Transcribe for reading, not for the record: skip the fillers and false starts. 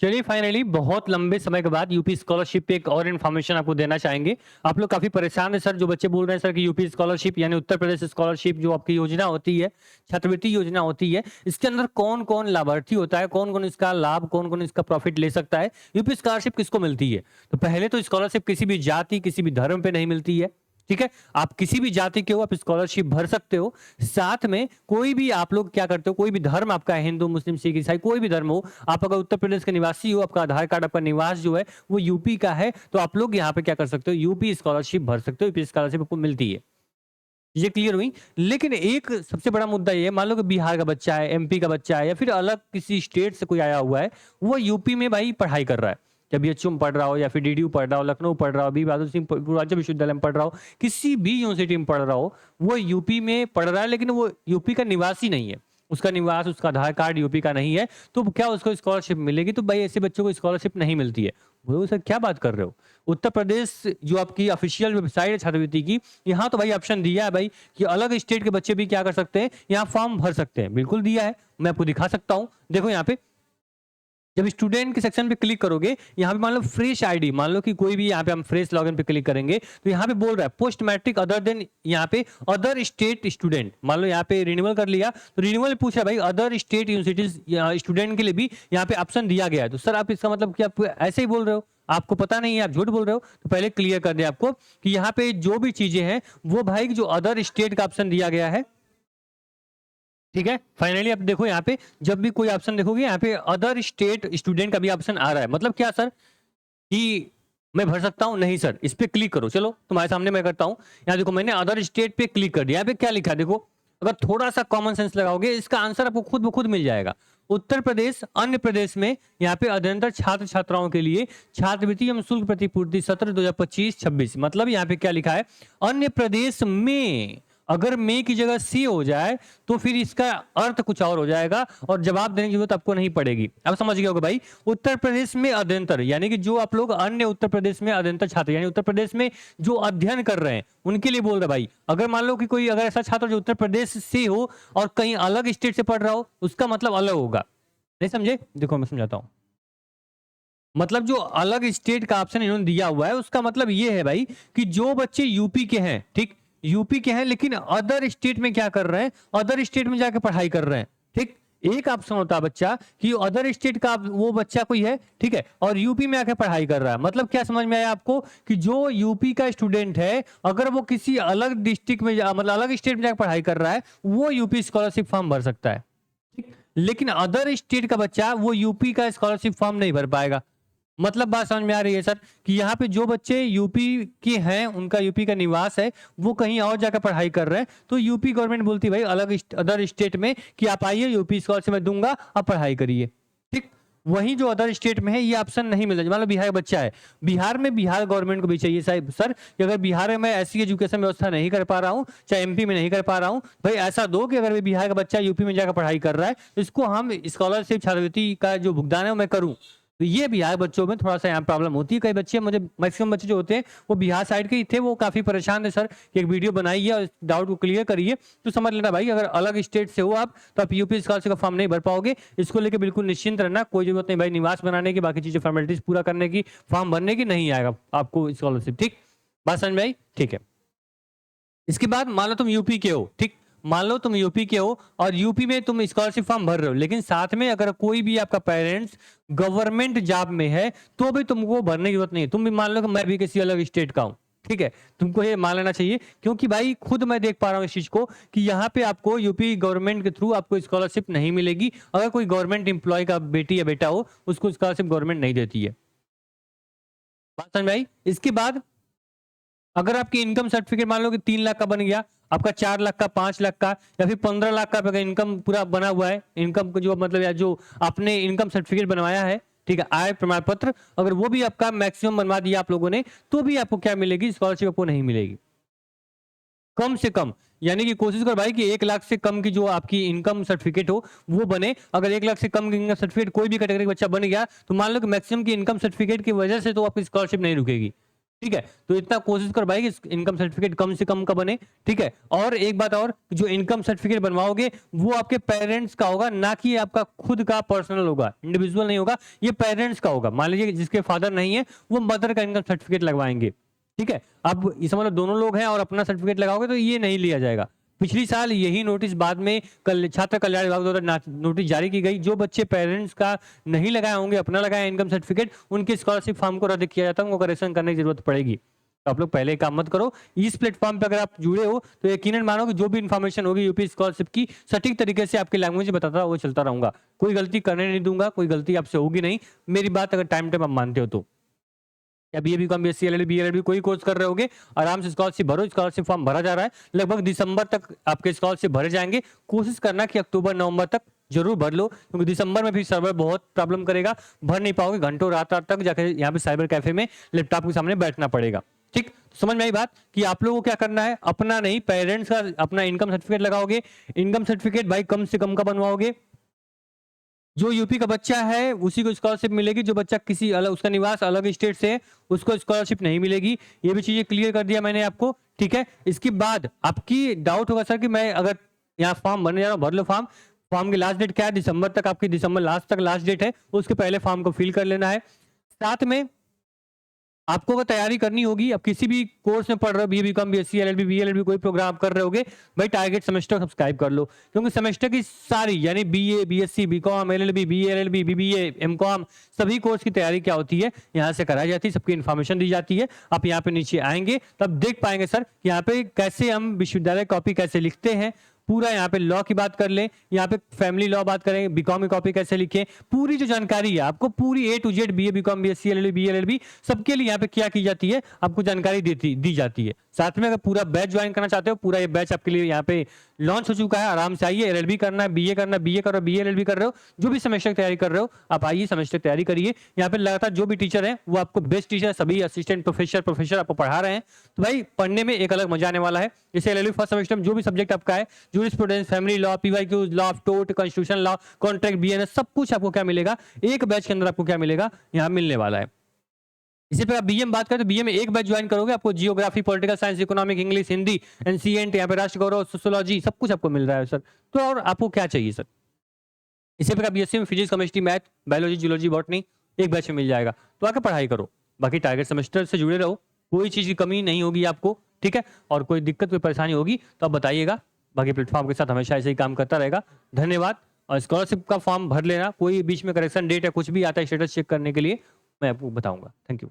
चलिए फाइनली बहुत लंबे समय के बाद यूपी स्कॉलरशिप पे एक और इन्फॉर्मेशन आपको देना चाहेंगे। आप लोग काफ़ी परेशान हैं सर, जो बच्चे बोल रहे हैं सर कि यूपी स्कॉलरशिप यानी उत्तर प्रदेश स्कॉलरशिप जो आपकी योजना होती है, छात्रवृत्ति योजना होती है, इसके अंदर कौन-कौन लाभार्थी होता है, कौन-कौन इसका लाभ, कौन-कौन इसका प्रॉफिट ले सकता है, यूपी स्कॉलरशिप किसको मिलती है? तो पहले तो स्कॉलरशिप किसी भी जाति, किसी भी धर्म पे नहीं मिलती है, ठीक है? आप किसी भी जाति के हो, आप स्कॉलरशिप भर सकते हो। साथ में कोई भी आप लोग क्या करते हो, कोई भी धर्म आपका है, हिंदू, मुस्लिम, सिख, ईसाई कोई भी धर्म हो, आप अगर उत्तर प्रदेश के निवासी हो, आपका आधार कार्ड, आपका निवास जो है वो यूपी का है, तो आप लोग यहाँ पे क्या कर सकते हो, यूपी स्कॉलरशिप भर सकते हो, यूपी स्कॉलरशिप आपको मिलती है। ये क्लियर हुई। लेकिन एक सबसे बड़ा मुद्दा ये है, मान लो कि बिहार का बच्चा है, एमपी का बच्चा है या फिर अलग किसी स्टेट से कोई आया हुआ है, वो यूपी में भाई पढ़ाई कर रहा है। या बीएचयू में पढ़ रहा हो या फिर डीडीयू पढ़ रहा हो, लखनऊ पढ़ रहा हो, बी बहादुर सिंह पूर्वांचल विश्वविद्यालय में पढ़ रहा हो, किसी भी यूनिवर्सिटी में पढ़ रहा हो, वो यूपी में पढ़ रहा है लेकिन वो यूपी का निवासी नहीं है। उसका निवास, उसका आधार कार्ड यूपी का नहीं है, तो क्या उसको स्कॉलरशिप मिलेगी? तो भाई ऐसे बच्चों को स्कॉलरशिप नहीं मिलती है। वो सर क्या बात कर रहे हो? उत्तर प्रदेश जो आपकी ऑफिशियल वेबसाइट है छात्रवृत्ति की, यहाँ तो भाई ऑप्शन दिया है भाई कि अलग स्टेट के बच्चे भी क्या कर सकते हैं, यहाँ फॉर्म भर सकते हैं। बिल्कुल दिया है, मैं आपको दिखा सकता हूँ। देखो यहाँ पे जब स्टूडेंट के सेक्शन पे क्लिक करोगे, यहाँ पे मान लो फ्रेश आईडी, मान लो कि कोई भी यहाँ पे हम फ्रेश लॉगिन पे क्लिक करेंगे, तो यहाँ पे बोल रहा है पोस्ट मैट्रिक अदर देन, यहाँ पे अदर स्टेट स्टूडेंट, मान लो यहाँ पे रिन्यूअल कर लिया, तो रिन्यूअल पूछ रहा है भाई अदर स्टेट यूनिवर्सिटीज स्टूडेंट के लिए भी यहाँ पे ऑप्शन दिया गया है। तो सर आप इसका मतलब कि आप ऐसे ही बोल रहे हो, आपको पता नहीं है, आप झूठ बोल रहे हो? तो पहले क्लियर कर दे आपको कि यहाँ पे जो भी चीजें हैं वो भाई जो अदर स्टेट का ऑप्शन दिया गया है, ठीक है। फाइनली आप देखो यहाँ पे जब भी कोई ऑप्शन देखोगे यहाँ पे अदर स्टेट स्टूडेंट का भी ऑप्शन आ रहा है। मतलब क्या सर कि मैं भर सकता हूं? नहीं सर, इस पे क्लिक करो। चलो तुम्हारे सामने मैं करता हूं। यहाँ देखो मैंने अदर स्टेट पे क्लिक कर दिया। यहाँ पे क्या लिखा है देखो, अगर थोड़ा सा कॉमन सेंस लगाओगे इसका आंसर आपको खुद ब खुद मिल जाएगा। उत्तर प्रदेश अन्य प्रदेश में यहाँ पे अध्ययनरत छात्र छात्राओं के लिए छात्रवृत्ति एवं शुल्क प्रतिपूर्ति सत्र 2025-26, मतलब यहाँ पे क्या लिखा है, अन्य प्रदेश में। अगर में की जगह सी हो जाए तो फिर इसका अर्थ कुछ और हो जाएगा और जवाब देने की जरूरत आपको नहीं पड़ेगी। अब समझ गए होगे भाई, उत्तर प्रदेश में अध्ययनतर यानी कि जो आप लोग अन्य उत्तर प्रदेश में अध्ययनतर छात्र यानी उत्तर प्रदेश में जो अध्ययन कर रहे हैं उनके लिए बोल रहे भाई। अगर मान लो कि कोई अगर ऐसा छात्र जो उत्तर प्रदेश से हो और कहीं अलग स्टेट से पढ़ रहा हो, उसका मतलब अलग होगा। नहीं समझे? देखो मैं समझाता हूं। मतलब जो अलग स्टेट का ऑप्शन इन्होंने दिया हुआ है उसका मतलब ये है भाई कि जो बच्चे यूपी के हैं, ठीक, यूपी के हैं लेकिन अदर स्टेट में क्या कर रहे हैं, अदर स्टेट में जाकर पढ़ाई कर रहे हैं, ठीक। एक ऑप्शन होता है बच्चा कि अदर स्टेट का वो बच्चा कोई है, ठीक है, और यूपी में आकर पढ़ाई कर रहा है। मतलब क्या समझ में आया आपको कि जो यूपी का स्टूडेंट है अगर वो किसी अलग डिस्ट्रिक्ट में मतलब अलग स्टेट में जाकर पढ़ाई कर रहा है वो यूपी स्कॉलरशिप फॉर्म भर सकता है, ठीक? लेकिन अदर स्टेट का बच्चा वो यूपी का स्कॉलरशिप फॉर्म नहीं भर पाएगा। मतलब बात समझ में आ रही है सर कि यहाँ पे जो बच्चे यूपी के हैं, उनका यूपी का निवास है, वो कहीं और जाकर पढ़ाई कर रहे हैं, तो यूपी गवर्नमेंट बोलती है भाई अलग अदर स्टेट में कि आप आइए यूपी स्कॉलरशिप मैं दूंगा, आप पढ़ाई करिए, ठीक। वहीं जो अदर स्टेट में है ये ऑप्शन नहीं मिलता। मान लो बिहार का बच्चा है, बिहार में बिहार गवर्नमेंट को भी चाहिए साहब सर कि अगर बिहार में मैं ऐसी एजुकेशन व्यवस्था नहीं कर पा रहा हूँ, चाहे एमपी में नहीं कर पा रहा हूँ, भाई ऐसा दो कि अगर बिहार का बच्चा यूपी में जाकर पढ़ाई कर रहा है तो इसको हम स्कॉलरशिप छात्रवृत्ति का जो भुगतान है वो मैं करूँ। तो ये बिहार बच्चों में थोड़ा सा यहाँ प्रॉब्लम होती है। कई बच्चे, मुझे मैक्सिमम बच्चे जो होते हैं वो बिहार साइड के ही थे, वो काफी परेशान थे सर कि एक वीडियो बनाइए और डाउट को क्लियर करिए। तो समझ लेना भाई अगर अलग स्टेट से हो आप तो आप यूपी स्कॉलरशिप का फॉर्म नहीं भर पाओगे। इसको लेकर बिल्कुल निश्चिंत रहना, कोई जरूरत नहीं भाई निवास बनाने की, बाकी चीजें फॉर्मेलिटीज पूरा करने की, फॉर्म भरने की, नहीं आएगा आपको स्कॉलरशिप, ठीक। बात समझ में आई? ठीक है। इसके बाद मान लो तुम यूपी के हो, ठीक, मान लो तुम यूपी के हो और यूपी में तुम स्कॉलरशिप फॉर्म भर रहे हो, लेकिन साथ में अगर कोई भी आपका पेरेंट्स गवर्नमेंट जॉब में है तो भी तुमको भरने की जरूरत नहीं है। तुम भी मान लो कि मैं भी किसी अलग स्टेट का हूं, ठीक है, तुमको ये मान लेना चाहिए क्योंकि भाई खुद मैं देख पा रहा हूँ इस चीज को कि यहाँ पे आपको यूपी गवर्नमेंट के थ्रू आपको स्कॉलरशिप नहीं मिलेगी। अगर कोई गवर्नमेंट एम्प्लॉय का बेटी या बेटा हो उसको स्कॉलरशिप गवर्नमेंट नहीं देती है। बात समझ में आई? इसके बाद अगर आपकी इनकम सर्टिफिकेट मान लो कि 3 लाख का बन गया, आपका 4 लाख का, 5 लाख का या फिर 15 लाख का अगर इनकम पूरा बना हुआ है, इनकम को जो मतलब या जो आपने इनकम सर्टिफिकेट बनवाया है, ठीक है, आय प्रमाण पत्र, अगर वो भी आपका मैक्सिमम बनवा दिया आप लोगों ने तो भी आपको क्या मिलेगी, स्कॉलरशिप आपको नहीं मिलेगी। कम से कम यानी कि कोशिश कर भाई कि 1 लाख से कम की जो आपकी इनकम सर्टिफिकेट हो वो बने। अगर 1 लाख से कम की इनकम सर्टिफिकेट कोई भी कैटेगरी का बच्चा बन गया तो मान लो कि मैक्सिमम की इनकम सर्टिफिकेट की वजह से तो आपकी स्कॉलरशिप नहीं रुकेगी, ठीक है, तो इतना कोशिश कर भाई कि इनकम सर्टिफिकेट कम से कम का बने। ठीक है, और एक बात और, जो इनकम सर्टिफिकेट बनवाओगे वो आपके पेरेंट्स का होगा, ना कि आपका खुद का पर्सनल होगा, इंडिविजुअल नहीं होगा, ये पेरेंट्स का होगा। मान लीजिए जिसके फादर नहीं है वो मदर का इनकम सर्टिफिकेट लगवाएंगे। ठीक है, अब इस मतलब दोनों लोग हैं और अपना सर्टिफिकेट लगाओगे तो ये नहीं लिया जाएगा। पिछली साल यही नोटिस बाद में छात्र कल्याण विभाग द्वारा नोटिस जारी की गई, जो बच्चे पेरेंट्स का नहीं लगाए होंगे, अपना लगाया इनकम सर्टिफिकेट, उनके स्कॉलरशिप फॉर्म को रद्द किया जाता है, उनको करेक्शन करने की जरूरत पड़ेगी। तो आप लोग पहले काम मत करो। इस प्लेटफॉर्म पे अगर आप जुड़े हो तो यकीनन मानो कि जो भी इन्फॉर्मेशन होगी यूपी स्कॉलरशिप की सटीक तरीके से आपकी लैंग्वेज में बताता वो चलता रहूंगा। कोई गलती करने नहीं दूंगा, कोई गलती आपसे होगी नहीं। मेरी बात अगर टाइम टाइम आप मानते हो तो, या BA BCom BSc LLB BLLB कोई कोर्स कर रहे होगे, आराम से स्कॉलरशिप भरो। स्कॉलरशिप फॉर्म भरा जा रहा है, लगभग दिसंबर तक आपके स्कॉलरशिप भरे जाएंगे। कोशिश करना कि अक्टूबर नवंबर तक जरूर भर लो, क्योंकि दिसंबर में भी सर्वर बहुत प्रॉब्लम करेगा, भर नहीं पाओगे, घंटों रात रात तक जाकर यहाँ पे साइबर कैफे में लैपटॉप के सामने बैठना पड़ेगा। ठीक, तो समझ में आई बात कि आप लोगों को क्या करना है, अपना नहीं पेरेंट्स का अपना इनकम सर्टिफिकेट लगाओगे। इनकम सर्टिफिकेट भाई कम से कम का बनवाओगे। जो यूपी का बच्चा है उसी को स्कॉलरशिप मिलेगी, जो बच्चा किसी अलग, उसका निवास अलग स्टेट से है, उसको स्कॉलरशिप नहीं मिलेगी। ये भी चीजें क्लियर कर दिया मैंने आपको। ठीक है, इसके बाद आपकी डाउट होगा सर कि मैं अगर यहाँ फॉर्म भरने जा रहा हूँ, भर लो फॉर्म। फॉर्म की लास्ट डेट क्या है, दिसंबर तक, आपकी दिसंबर लास्ट तक लास्ट डेट है, उसके पहले फॉर्म को फिल कर लेना है। साथ में आपको अगर तैयारी करनी होगी, आप किसी भी कोर्स में पढ़ रहे हो, BA BCom BSc LLB BLLB कोई प्रोग्राम कर रहे होगे, भाई टारगेट सेमेस्टर सब्सक्राइब कर लो, क्योंकि सेमेस्टर की सारी यानी BA BSc BCom LLB BLLB BBA MCom सभी कोर्स की तैयारी क्या होती है यहाँ से कराई जाती है, सबकी इन्फॉर्मेशन दी जाती है। आप यहाँ पे नीचे आएंगे तब देख पाएंगे सर यहाँ पे कैसे हम विश्वविद्यालय कॉपी कैसे लिखते हैं, पूरा यहाँ पे लॉ की बात कर लें, यहाँ पे फैमिली लॉ बात करेंगे, बीकॉम की कॉपी कैसे लिखें, पूरी जो जानकारी है आपको पूरी A to Z BA BCom BSc LLB BLLB सबके लिए यहाँ पे क्या की जाती है, आपको जानकारी दी जाती है। साथ में अगर पूरा बैच ज्वाइन करना चाहते हो, पूरा ये बैच आपके लिए यहाँ पे लॉन्च हो चुका है, आराम से आइए। एलएलबी करना है, बीए करना है, बीए करो, बीए एलएलबी कर रहे हो, जो भी सेमेस्टर की तैयारी कर रहे हो आप आइए, सेमेस्टर की तैयारी करिए। यहाँ पे लगातार जो भी टीचर है वो आपको बेस्ट टीचर, सभी असिस्टेंट प्रोफेसर आपको पढ़ा रहे हैं, तो भाई पढ़ने में एक अलग मजा आने वाला है। जैसे एलएलबी फर्स्ट सेमेस्टर में जो भी सब्जेक्ट आपका है, jurisprudence, family law, PYQ, law of tort, constitution law, contract, BNS, सब कुछ आपको क्या मिलेगा, एक बैच के अंदर आपको क्या मिलेगा, यहाँ मिलने वाला है। इसी पे आप बीए में बात करें तो बीए में एक बैच ज्वाइन करोगे, आपको geography, political science, economic, English, Hindi, ancient, यहाँ पे राष्ट्र गौरव, सोशियोलॉजी सब कुछ आपको मिल रहा है सर। तो और आपको क्या चाहिए सर। इसी प्रकार बीएससी में physics, chemistry, math, biology, zoology, botany एक बैच में मिल जाएगा, तो आके पढ़ाई करो। बाकी टारगेट सेमेस्टर से जुड़े रहो, कोई चीज की कमी नहीं होगी आपको। ठीक है, और कोई दिक्कत कोई परेशानी होगी तो आप बताइएगा, बाकी प्लेटफॉर्म के साथ हमेशा ऐसे ही काम करता रहेगा। धन्यवाद। और स्कॉलरशिप का फॉर्म भर लेना, कोई बीच में करेक्शन डेट या कुछ भी आता है स्टेटस चेक करने के लिए मैं आपको बताऊंगा। Thank you.